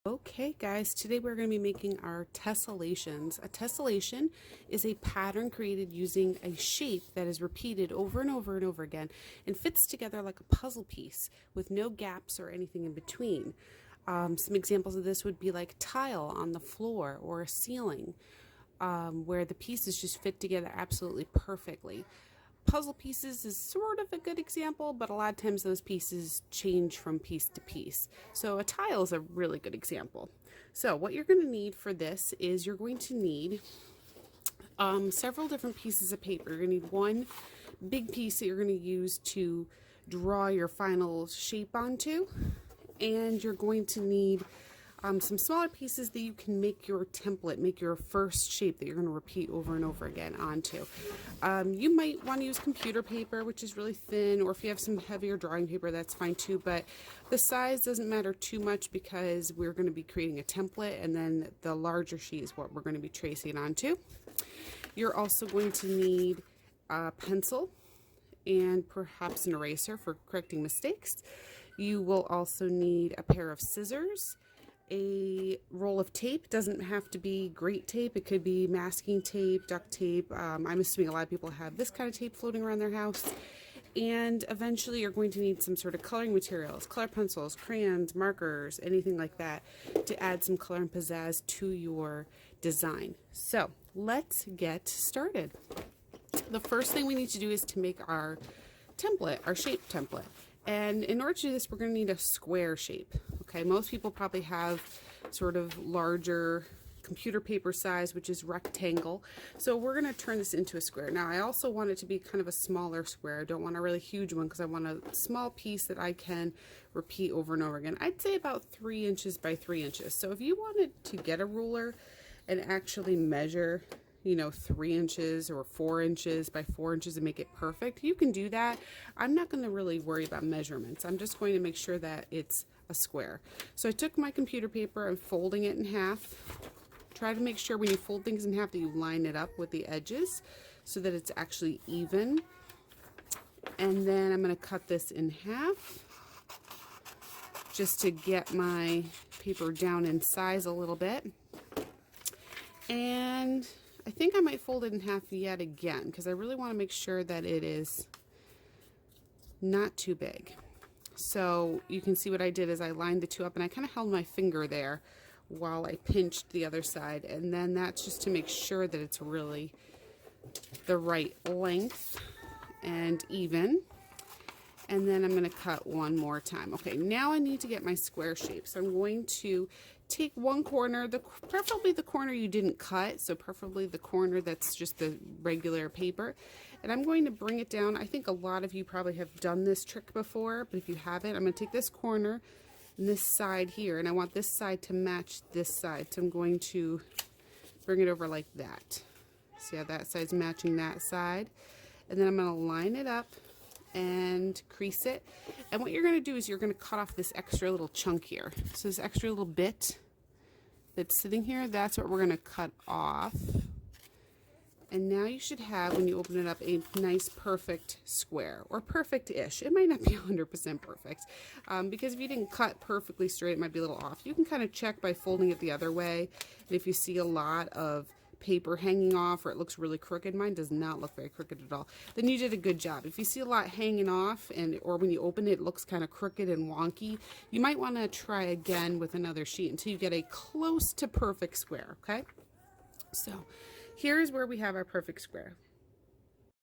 Okay guys, today we're going to be making our tessellations. A tessellation is a pattern created using a shape that is repeated over and over and over again and fits together like a puzzle piece with no gaps or anything in between. Some examples of this would be like tile on the floor or a ceiling, where the pieces just fit together absolutely perfectly. Puzzle pieces is sort of a good example, but a lot of times those pieces change from piece to piece. So a tile is a really good example. So what you're going to need for this is you're going to need several different pieces of paper. You're going to need one big piece that you're going to use to draw your final shape onto, and you're going to need some smaller pieces that you can make your template, make your first shape that you're going to repeat over and over again onto. You might want to use computer paper, which is really thin, or if you have some heavier drawing paper, that's fine too, but the size doesn't matter too much because we're going to be creating a template, and then the larger sheet is what we're going to be tracing onto. You're also going to need a pencil and perhaps an eraser for correcting mistakes. You will also need a pair of scissors, a roll of tape. Doesn't have to be great tape, it could be masking tape, duct tape. I'm assuming a lot of people have this kind of tape floating around their house. And eventually you're going to need some sort of coloring materials, color pencils, crayons, markers, anything like that to add some color and pizzazz to your design. So let's get started. The first thing we need to do is to make our template, our shape template. And in order to do this, we're going to need a square shape. Okay, most people probably have sort of larger computer paper size, which is rectangle. So we're going to turn this into a square. Now, I also want it to be kind of a smaller square. I don't want a really huge one because I want a small piece that I can repeat over and over again. I'd say about 3 inches by 3 inches. So if you wanted to get a ruler and actually measure, you know, 3 inches or 4 inches by 4 inches and make it perfect, you can do that. I'm not going to really worry about measurements. I'm just going to make sure that it's a square. So I took my computer paper and folding it in half. Try to make sure when you fold things in half that you line it up with the edges so that it's actually even. And then I'm going to cut this in half just to get my paper down in size a little bit. And I think I might fold it in half yet again because I really want to make sure that it is not too big. So you can see what I did is I lined the two up and I kind of held my finger there while I pinched the other side, and then that's just to make sure that it's really the right length and even. And then I'm going to cut one more time. Okay, now I need to get my square shape. So I'm going to take one corner, preferably the corner you didn't cut, so preferably the corner that's just the regular paper, and I'm going to bring it down. I think a lot of you probably have done this trick before, but if you haven't, I'm going to take this corner and this side here, and I want this side to match this side, so I'm going to bring it over like that. See how that side's matching that side? And then I'm going to line it up and crease it. And what you're going to do is you're going to cut off this extra little chunk here. So this extra little bit that's sitting here, that's what we're going to cut off. And now you should have, when you open it up, a nice perfect square, or perfect-ish. It might not be 100% perfect, because if you didn't cut perfectly straight, it might be a little off. You can kind of check by folding it the other way, and if you see a lot of paper hanging off or it looks really crooked, mine does not look very crooked at all, then you did a good job. If you see a lot hanging off, or when you open it, it looks kind of crooked and wonky, you might want to try again with another sheet until you get a close to perfect square. Okay, so here's where we have our perfect square.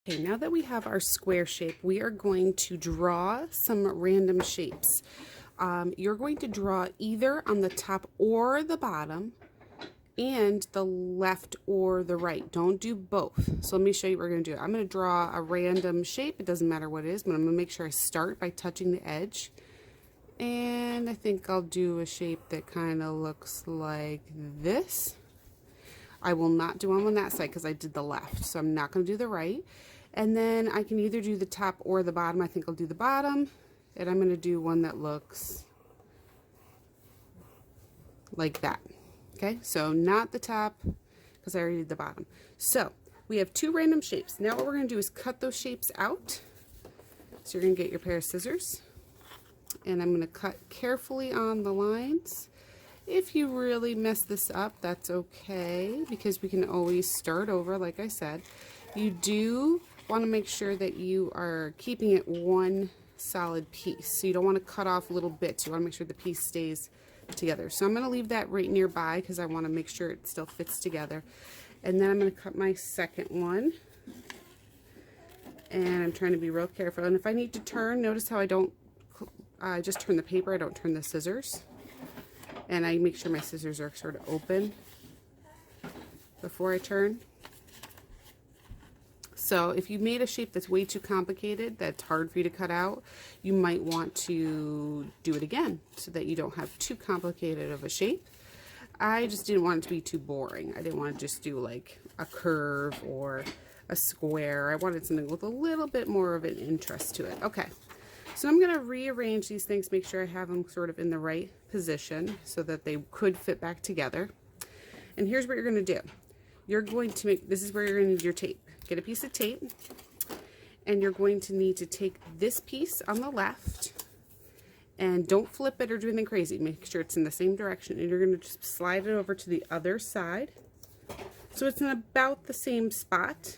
Okay, now that we have our square shape, we are going to draw some random shapes. You're going to draw either on the top or the bottom, and the left or the right. Don't do both. So let me show you what we're going to do. I'm going to draw a random shape. It doesn't matter what it is, but I'm going to make sure I start by touching the edge. And I think I'll do a shape that kind of looks like this. I will not do one on that side because I did the left, so I'm not going to do the right. And then I can either do the top or the bottom. I think I'll do the bottom, and I'm going to do one that looks like that. Okay, so not the top because I already did the bottom. So we have two random shapes. Now what we're going to do is cut those shapes out. So you're going to get your pair of scissors, and I'm going to cut carefully on the lines, If you really mess this up, that's okay, because we can always start over, like I said. You do want to make sure that you are keeping it one solid piece. So you don't want to cut off little bits. You want to make sure the piece stays together. So I'm going to leave that right nearby because I want to make sure it still fits together. And then I'm going to cut my second one. And I'm trying to be real careful. And if I need to turn, notice how I don't just turn the paper, I don't turn the scissors. And I make sure my scissors are sort of open before I turn. So if you made a shape that's way too complicated, that's hard for you to cut out, you might want to do it again so that you don't have too complicated of a shape. I just didn't want it to be too boring. I didn't want to just do like a curve or a square. I wanted something with a little bit more of an interest to it. Okay, so I'm going to rearrange these things, make sure I have them sort of in the right position so that they could fit back together. And here's what you're going to do. You're going to make, this is where you're going to need your tape. Get a piece of tape, and you're going to need to take this piece on the left, and don't flip it or do anything crazy. Make sure it's in the same direction, and you're going to just slide it over to the other side. So it's in about the same spot,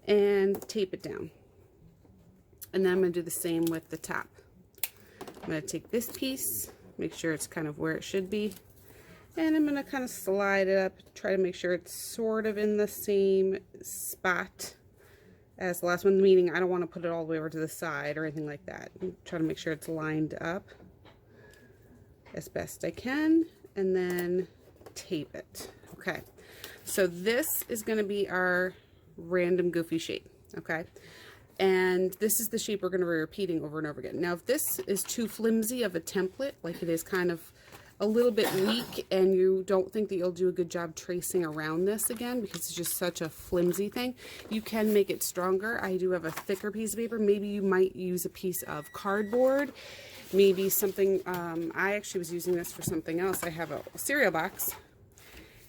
and tape it down. And then I'm going to do the same with the top. I'm going to take this piece, make sure it's kind of where it should be, and I'm going to kind of slide it up, try to make sure it's sort of in the same spot as the last one, meaning I don't want to put it all the way over to the side or anything like that. Try to make sure it's lined up as best I can, and then tape it. Okay, so this is going to be our random goofy shape, okay? And this is the shape we're going to be repeating over and over again. Now, if this is too flimsy of a template, like it is kind of a little bit weak, and you don't think that you'll do a good job tracing around this again because it's just such a flimsy thing, you can make it stronger. I do have a thicker piece of paper. Maybe you might use a piece of cardboard, maybe something, I actually was using this for something else. I have a cereal box,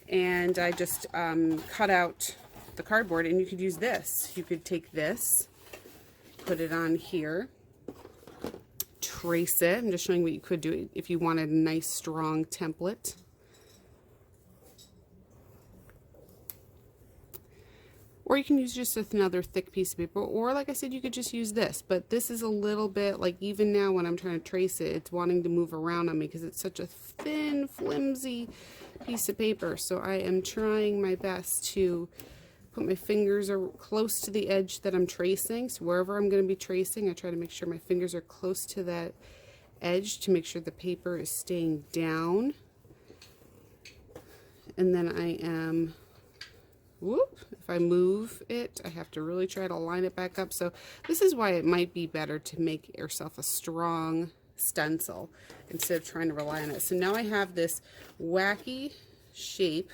and I just cut out the cardboard, and you could use this. You could take this, put it on here, trace it. I'm just showing what you could do if you wanted a nice strong template. Or you can use just another thick piece of paper, or like I said, you could just use this. But this is a little bit, like even now when I'm trying to trace it, it's wanting to move around on me because it's such a thin, flimsy piece of paper. So I am trying my best to put my fingers are close to the edge that I'm tracing. So wherever I'm going to be tracing, I try to make sure my fingers are close to that edge to make sure the paper is staying down. And then I am, if I move it, I have to really try to line it back up. So this is why it might be better to make yourself a strong stencil instead of trying to rely on it. So now I have this wacky shape,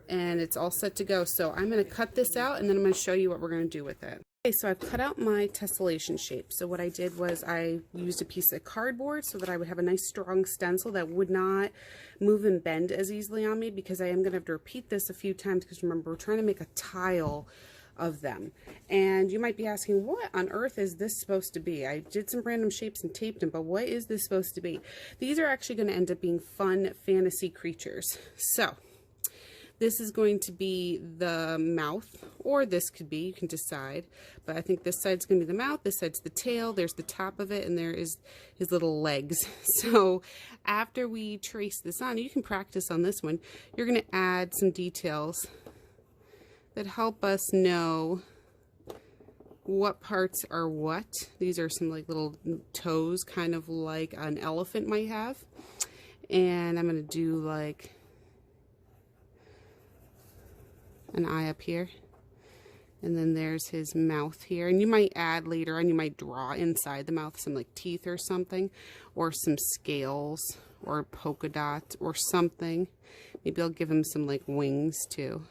and it's all set to go. So I'm going to cut this out, and then I'm going to show you what we're going to do with it. Okay, so I've cut out my tessellation shape. So what I did was I used a piece of cardboard so that I would have a nice strong stencil that would not move and bend as easily on me, because I am going to have to repeat this a few times, because remember, we're trying to make a tile of them. And you might be asking, what on earth is this supposed to be? I did some random shapes and taped them, but what is this supposed to be? These are actually going to end up being fun fantasy creatures. So this is going to be the mouth, or this could be, you can decide, but I think this side's going to be the mouth, this side's the tail, there's the top of it, and there is his little legs. So after we trace this on, you can practice on this one, you're going to add some details that help us know what parts are what. These are some like little toes, kind of like an elephant might have. And I'm going to do like an eye up here, and then there's his mouth here, and you might add later on, you might draw inside the mouth some like teeth or something, or some scales or polka dots or something. Maybe I'll give him some like wings too.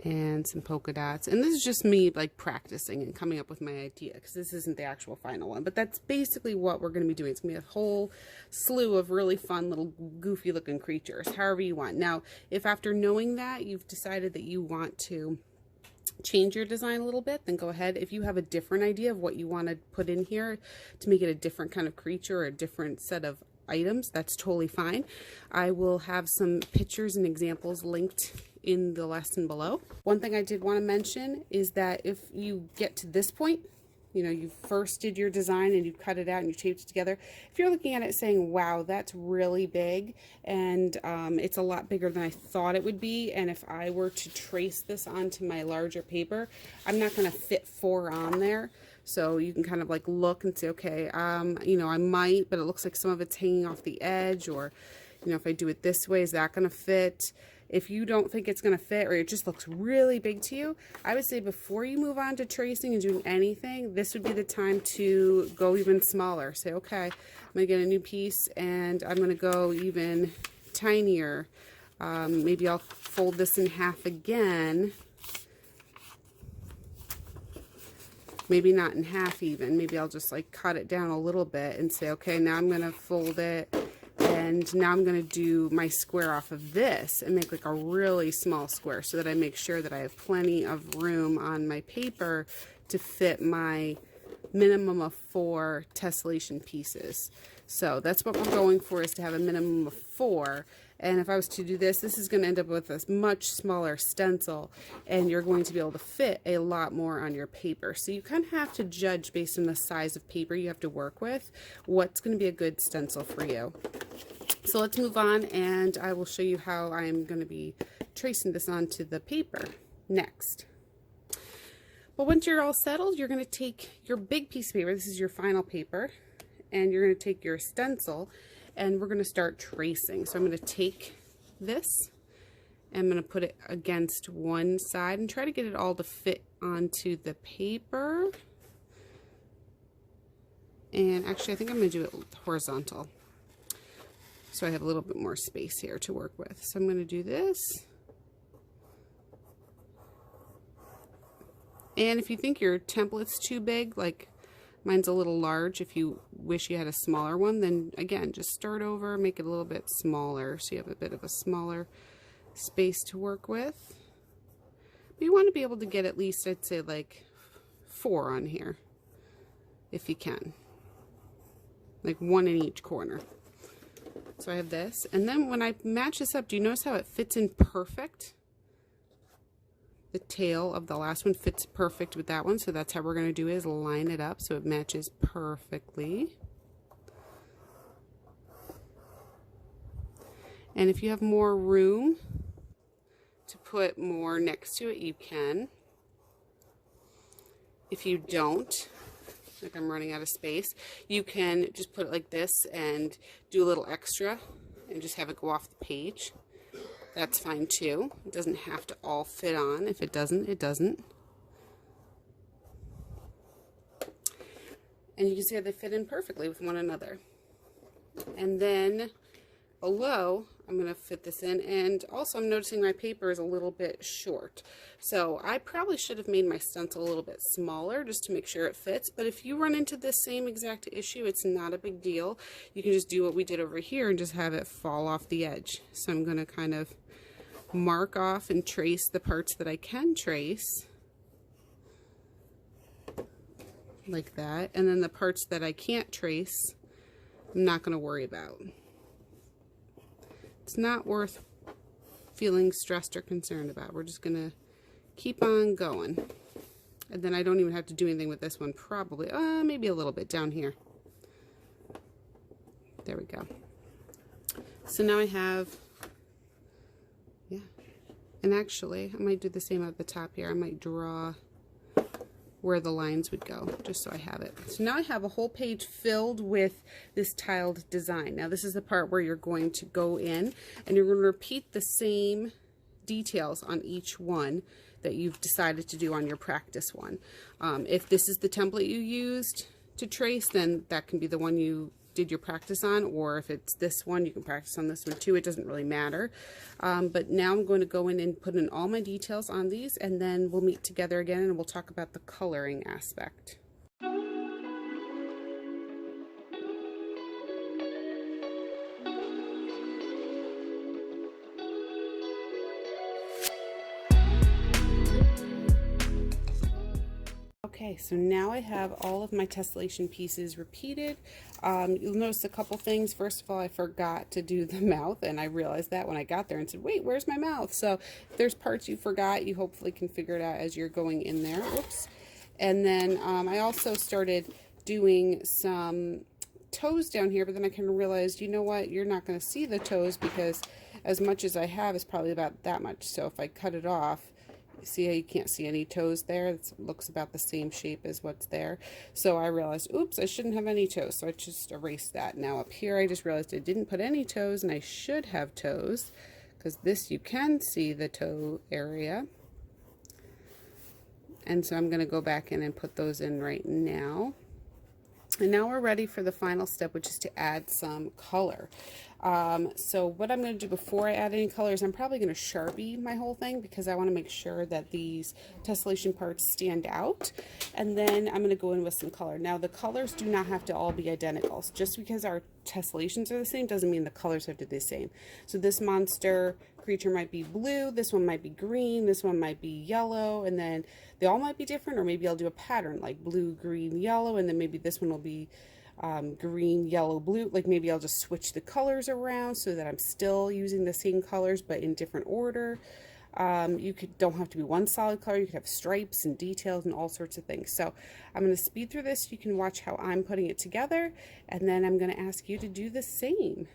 And some polka dots, and this is just me like practicing and coming up with my idea, because this isn't the actual final one, but that's basically what we're going to be doing. It's going to be a whole slew of really fun little goofy looking creatures, however you want. Now, if after knowing that you've decided that you want to change your design a little bit, then go ahead. If you have a different idea of what you want to put in here to make it a different kind of creature or a different set of items, that's totally fine. I will have some pictures and examples linked in the lesson below. One thing I did want to mention is that if you get to this point, you know, you first did your design and you cut it out and you taped it together. If you're looking at it saying, wow, that's really big, and it's a lot bigger than I thought it would be, and if I were to trace this onto my larger paper, I'm not going to fit 4 on there. So you can kind of like look and say, okay, you know, I might, but it looks like some of it's hanging off the edge, or, you know, if I do it this way, is that going to fit? If you don't think it's going to fit, or it just looks really big to you, I would say before you move on to tracing and doing anything, this would be the time to go even smaller. Say, okay, I'm going to get a new piece and I'm going to go even tinier. Maybe I'll fold this in half again. Maybe not in half even. Maybe I'll just like cut it down a little bit and say, okay, now I'm going to fold it. And now I'm going to do my square off of this and make like a really small square so that I make sure that I have plenty of room on my paper to fit my minimum of 4 tessellation pieces. So that's what we're going for, is to have a minimum of 4. And if I was to do this, this is going to end up with a much smaller stencil, and you're going to be able to fit a lot more on your paper. So you kind of have to judge based on the size of paper you have to work with, what's going to be a good stencil for you. So let's move on, and I will show you how I'm going to be tracing this onto the paper next. But once you're all settled, you're going to take your big piece of paper, this is your final paper, and you're going to take your stencil, and we're going to start tracing. So I'm going to take this, and I'm going to put it against one side and try to get it all to fit onto the paper. And actually, I think I'm going to do it horizontal, so I have a little bit more space here to work with. So I'm going to do this. And if you think your template's too big, like mine's a little large, if you wish you had a smaller one, then again, just start over, make it a little bit smaller so you have a bit of a smaller space to work with. But you want to be able to get at least, I'd say, like 4 on here, if you can. Like 1 in each corner. So I have this, and then when I match this up, do you notice how it fits in perfect? The tail of the last one fits perfect with that one, so that's how we're going to do it, is line it up so it matches perfectly. And if you have more room to put more next to it, you can. If you don't, like I'm running out of space, you can just put it like this and do a little extra and just have it go off the page. That's fine too. It doesn't have to all fit on. If it doesn't, it doesn't. And you can see how they fit in perfectly with one another. And then below, I'm going to fit this in, and also I'm noticing my paper is a little bit short. So I probably should have made my stencil a little bit smaller just to make sure it fits, but if you run into this same exact issue, it's not a big deal. You can just do what we did over here and just have it fall off the edge. So I'm going to kind of mark off and trace the parts that I can trace, like that, and then the parts that I can't trace, I'm not going to worry about. It's not worth feeling stressed or concerned about. We're just gonna keep on going. And then I don't even have to do anything with this one, probably. Maybe a little bit down here. There we go. So now I have, yeah. And actually, I might do the same at the top here. I might draw where the lines would go, just so I have it. So now I have a whole page filled with this tiled design. Now this is the part where you're going to go in and you're going to repeat the same details on each one that you've decided to do on your practice one. If this is the template you used to trace, then that can be the one you did your practice on, or if it's this one, you can practice on this one too. It doesn't really matter. But now I'm going to go in and put in all my details on these, and then we'll meet together again and we'll talk about the coloring aspect. Okay, so now I have all of my tessellation pieces repeated. You'll notice a couple things. First of all, I forgot to do the mouth, and I realized that when I got there and said, wait, where's my mouth? So if there's parts you forgot, you hopefully can figure it out as you're going in there. Oops. And then I also started doing some toes down here, but then I kind of realized, you know what, you're not going to see the toes because as much as I have is probably about that much. So if I cut it off, see how you can't see any toes there? It looks about the same shape as what's there. So I realized, oops, I shouldn't have any toes. So I just erased that. Now up here, I just realized I didn't put any toes, and I should have toes because this, you can see the toe area. And so I'm going to go back in and put those in right now. And now we're ready for the final step, which is to add some color. So what I'm going to do before I add any colors, I'm probably going to Sharpie my whole thing because I want to make sure that these tessellation parts stand out. And then I'm going to go in with some color. Now the colors do not have to all be identical. So just because our tessellations are the same doesn't mean the colors have to be the same. So this monster creature might be blue, this one might be green, this one might be yellow, and then they all might be different, or maybe I'll do a pattern like blue, green, yellow, and then maybe this one will be green, yellow, blue. Like maybe I'll just switch the colors around so that I'm still using the same colors but in different order. You don't have to be one solid color. You could have stripes and details and all sorts of things. So I'm going to speed through this so you can watch how I'm putting it together, and then I'm going to ask you to do the same.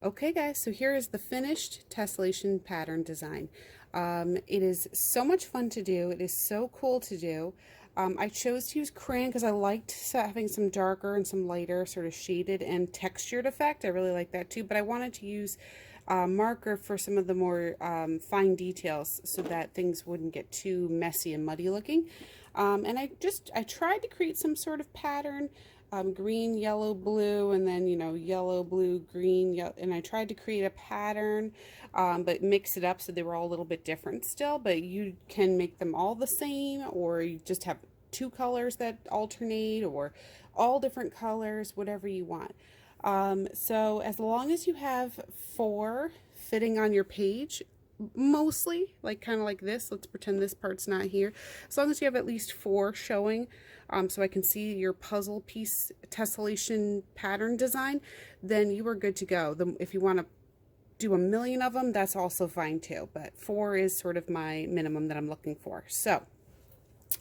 Okay guys, so here is the finished tessellation pattern design. It is so much fun to do. It is so cool to do. I chose to use crayon because I liked having some darker and some lighter sort of shaded and textured effect. I really like that too, but I wanted to use marker for some of the more fine details so that things wouldn't get too messy and muddy looking. And I tried to create some sort of pattern. Green, yellow, blue, and then, you know, yellow, blue, green, yellow, and I tried to create a pattern, but mix it up so they were all a little bit different still, but you can make them all the same, or you just have two colors that alternate, or all different colors, whatever you want. So as long as you have 4 fitting on your page, mostly, like kind of like this, let's pretend this part's not here, as long as you have at least 4 showing, so I can see your puzzle piece tessellation pattern design, then you are good to go. If you want to do 1,000,000 of them, that's also fine too, but 4 is sort of my minimum that I'm looking for. So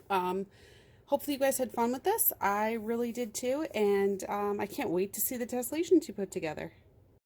hopefully you guys had fun with this. I really did too, and I can't wait to see the tessellations you put together.